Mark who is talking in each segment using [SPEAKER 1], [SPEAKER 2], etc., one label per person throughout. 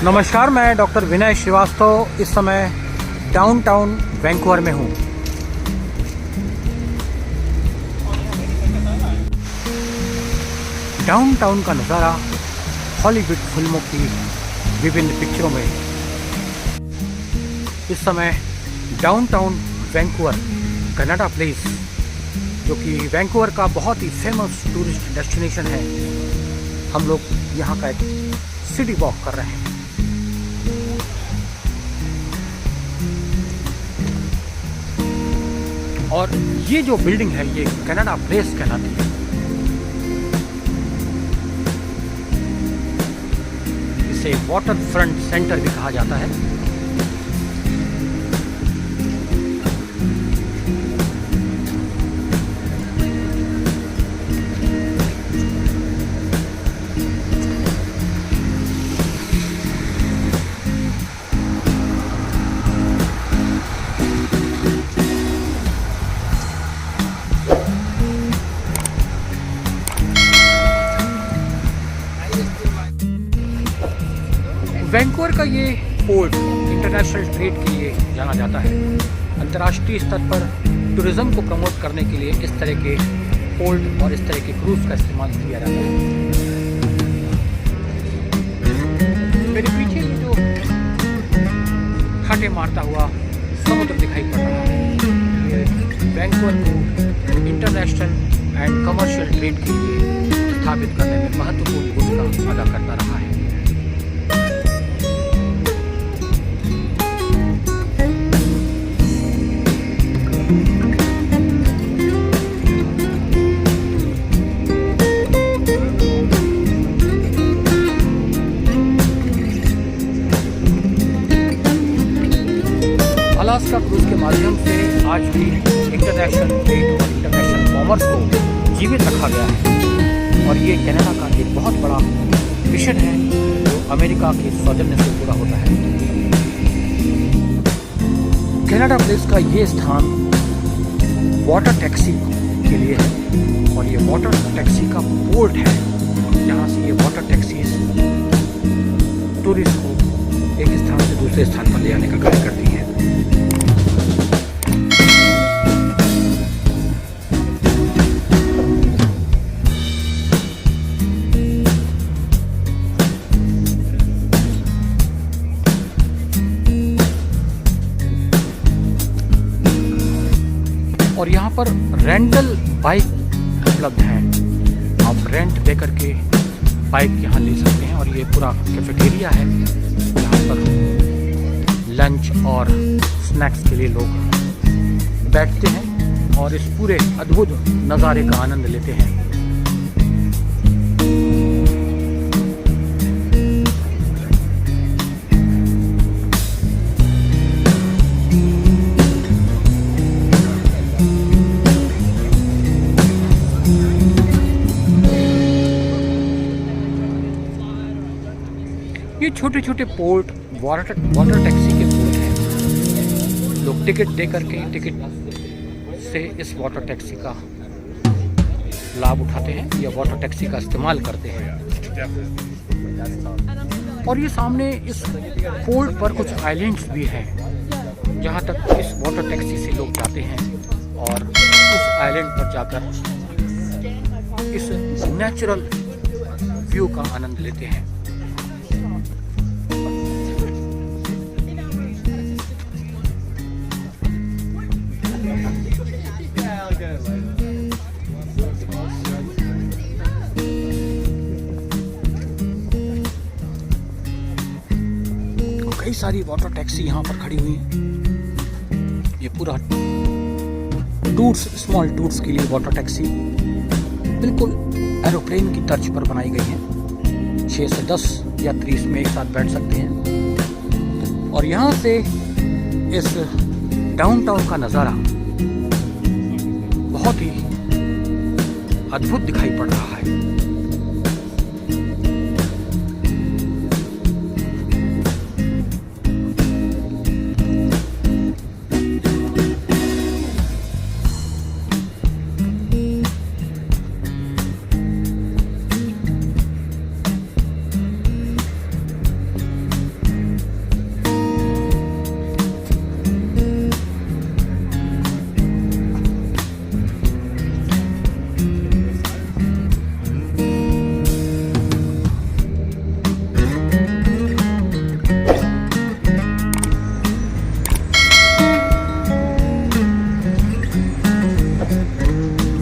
[SPEAKER 1] नमस्कार, मैं डॉक्टर विनय श्रीवास्तव इस समय डाउनटाउन वैंकूवर में हूँ। डाउनटाउन का नज़ारा हॉलीवुड फिल्मों की विभिन्न पिक्चरों में। इस समय डाउनटाउन वैंकूवर कनाडा प्लेस, जो कि वैंकूवर का बहुत ही फेमस टूरिस्ट डेस्टिनेशन है, हम लोग यहाँ का एक सिटी वॉक कर रहे हैं। और ये जो बिल्डिंग है ये कनाडा प्लेस कहलाती है। इसे वाटर फ्रंट सेंटर भी कहा जाता है। वैंकूवर का ये पोर्ट इंटरनेशनल ट्रेड के लिए जाना जाता है। अंतर्राष्ट्रीय स्तर पर टूरिज्म को प्रमोट करने के लिए इस तरह के पोर्ट और इस तरह के क्रूज का इस्तेमाल किया जाता है। मेरे पीछे जो खाटे मारता हुआ समुद्र दिखाई पड़ रहा है, ये वैंकूवर को इंटरनेशनल एंड कमर्शियल ट्रेड के लिए स्थापित करने में महत्वपूर्ण भूमिका अदा करता रहा है। अलास्का क्रूज के माध्यम से आज भी इंटरनेशनल ट्रेड और इंटरनेशनल कॉमर्स को जीवित रखा गया है। और ये कनाडा का एक बहुत बड़ा मिशन है जो अमेरिका के सौजन्य से पूरा होता है। कनाडा प्लेस का ये स्थान वाटर टैक्सी के लिए है और ये वाटर टैक्सी का पोर्ट है, जहाँ से ये वाटर टैक्सीज टूरिस्ट को एक स्थान से दूसरे स्थान पर ले जाने का कार्य करती है। और यहाँ पर रेंटल बाइक उपलब्ध है। आप रेंट दे करके बाइक यहाँ ले सकते हैं। और ये पूरा कैफेटेरिया है, यहाँ पर लंच और स्नैक्स के लिए लोग बैठते हैं और इस पूरे अद्भुत नज़ारे का आनंद लेते हैं। ये छोटे छोटे पोर्ट वाटर टैक्सी के पोर्ट हैं। लोग टिकट दे करके टिकट से इस वाटर टैक्सी का लाभ उठाते हैं या वाटर टैक्सी का इस्तेमाल करते हैं। और ये सामने इस पोर्ट पर कुछ आइलैंड्स भी हैं, जहाँ तक इस वाटर टैक्सी से लोग जाते हैं और उस आइलैंड पर जाकर इस नेचुरल व्यू का आनंद लेते हैं। कई सारी वाटर टैक्सी यहाँ पर खड़ी हुई हैं। ये पूरा टूर्स, स्मॉल टूर्स के लिए वाटर टैक्सी बिल्कुल एरोप्लेन की तर्ज पर बनाई गई है। 6 से 10 यात्री इसमें एक साथ बैठ सकते हैं। और यहाँ से इस डाउनटाउन का नज़ारा बहुत ही अद्भुत दिखाई पड़ रहा है।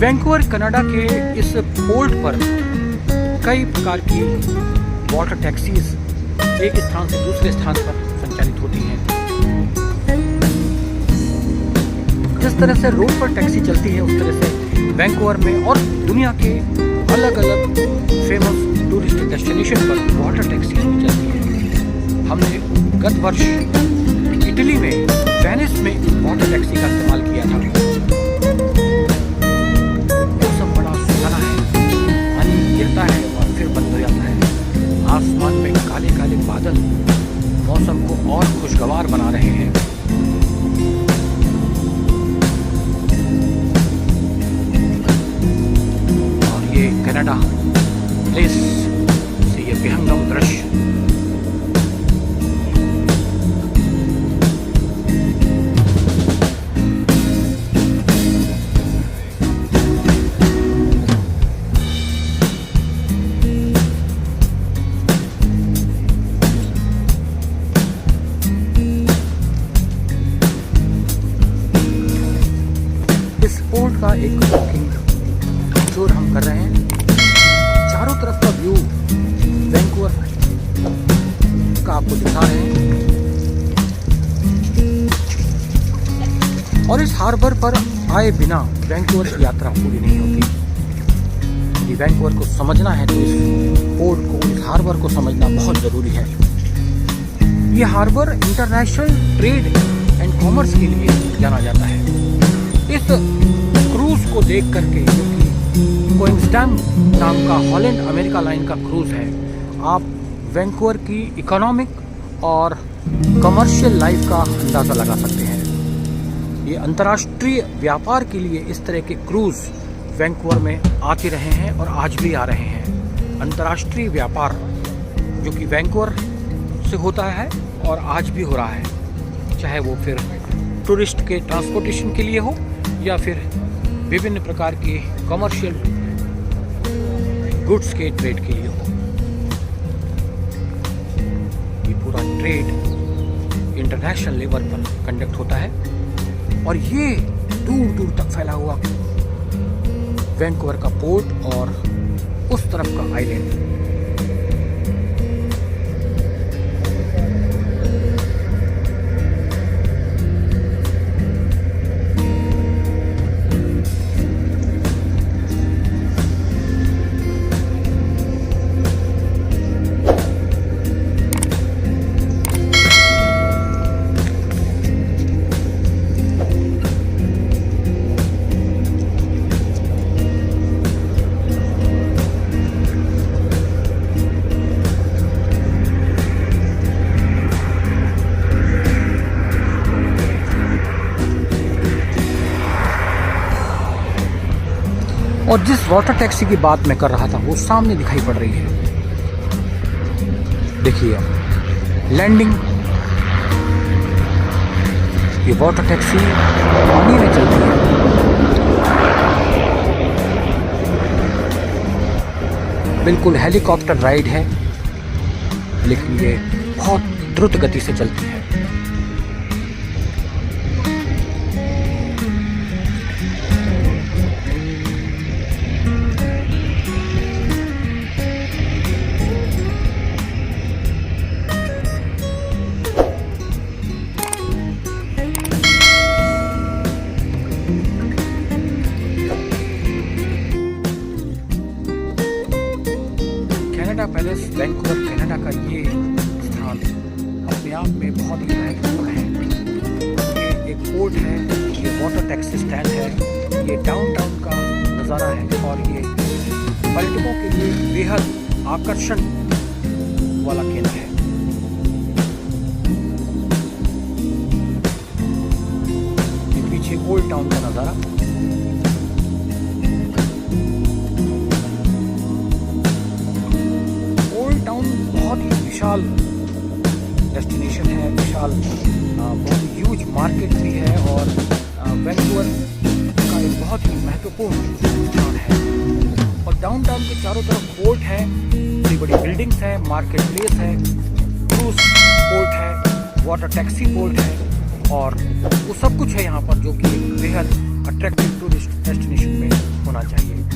[SPEAKER 1] वैंकूवर कनाडा के इस पोर्ट पर कई प्रकार की वाटर टैक्सीज एक स्थान से दूसरे स्थान पर संचालित होती हैं। जिस तरह से रोड पर टैक्सी चलती है, उस तरह से वैंकूवर में और दुनिया के अलग अलग फेमस टूरिस्ट डेस्टिनेशन पर वाटर टैक्सी भी चलती है। हमने गत वर्ष इटली में वेनिस में वाटर टैक्सी का इस्तेमाल किया था। मौसम बड़ा सुहाना है, पानी गिरता है और फिर बंद हो जाता है। आसमान में काले काले बादल मौसम को और खुशगवार बना रहे हैं। और ये कनाडा प्लेस से ये विहंगम दृश्य का एक वॉकिंग टूर हम कर रहे हैं। चारों तरफ का व्यू वैंकूवर का आपको दिखा रहे हैं और इस हार्बर पर आए बिना वैंकूवर की यात्रा पूरी नहीं होती। यदि वैंकूवर को समझना है तो इस पोर्ट को, इस हार्बर को समझना बहुत ज़रूरी है। ये harbour international trade and commerce के लिए जाना जाता है। इस क्रूज को देख करके, जो कि क्वींसलैंड नाम का हॉलैंड अमेरिका लाइन का क्रूज है, आप वैंकूवर की इकोनॉमिक और कमर्शियल लाइफ का अंदाज़ा लगा सकते हैं। ये अंतर्राष्ट्रीय व्यापार के लिए इस तरह के क्रूज वैंकूवर में आते रहे हैं और आज भी आ रहे हैं। अंतर्राष्ट्रीय व्यापार जो कि वैंकूवर से होता है और आज भी हो रहा है, चाहे वो फिर टूरिस्ट के ट्रांसपोर्टेशन के लिए हो या फिर विभिन्न प्रकार के कमर्शियल गुड्स के ट्रेड के लिए हो। ये पूरा ट्रेड इंटरनेशनल लेवल पर कंडक्ट होता है और ये दूर दूर तक फैला हुआ वैंकूवर का पोर्ट और उस तरफ का आइलैंड। और जिस वाटर टैक्सी की बात मैं कर रहा था वो सामने दिखाई पड़ रही है। देखिए लैंडिंग, ये वाटर टैक्सी पानी में चलती है। बिल्कुल हेलीकॉप्टर राइड है, लेकिन ये बहुत द्रुत गति से चलती है। कनाडा पैलेस वैंकूवर कनाडा का ये स्थान अपने आप में बहुत ही महत्वपूर्ण है। ये एक पोर्ट है, ये वाटर टैक्सी स्टैंड है, ये डाउनटाउन का नज़ारा है और ये पर्यटकों के लिए बेहद आकर्षण वाला केंद्र है। ये पीछे ओल्ड टाउन का नज़ारा। बहुत ही विशाल डेस्टिनेशन है, विशाल बहुत ह्यूज मार्केट भी है और वैंकूवर का एक बहुत ही महत्वपूर्ण स्थान है। और डाउनटाउन के चारों तरफ पोर्ट है, बड़ी बड़ी बिल्डिंग्स है, मार्केट प्लेस है, क्रूज पोर्ट है, वाटर टैक्सी पोर्ट है और वो सब कुछ है यहाँ पर, जो कि बेहद अट्रैक्टिव टूरिस्ट डेस्टिनेशन में होना चाहिए।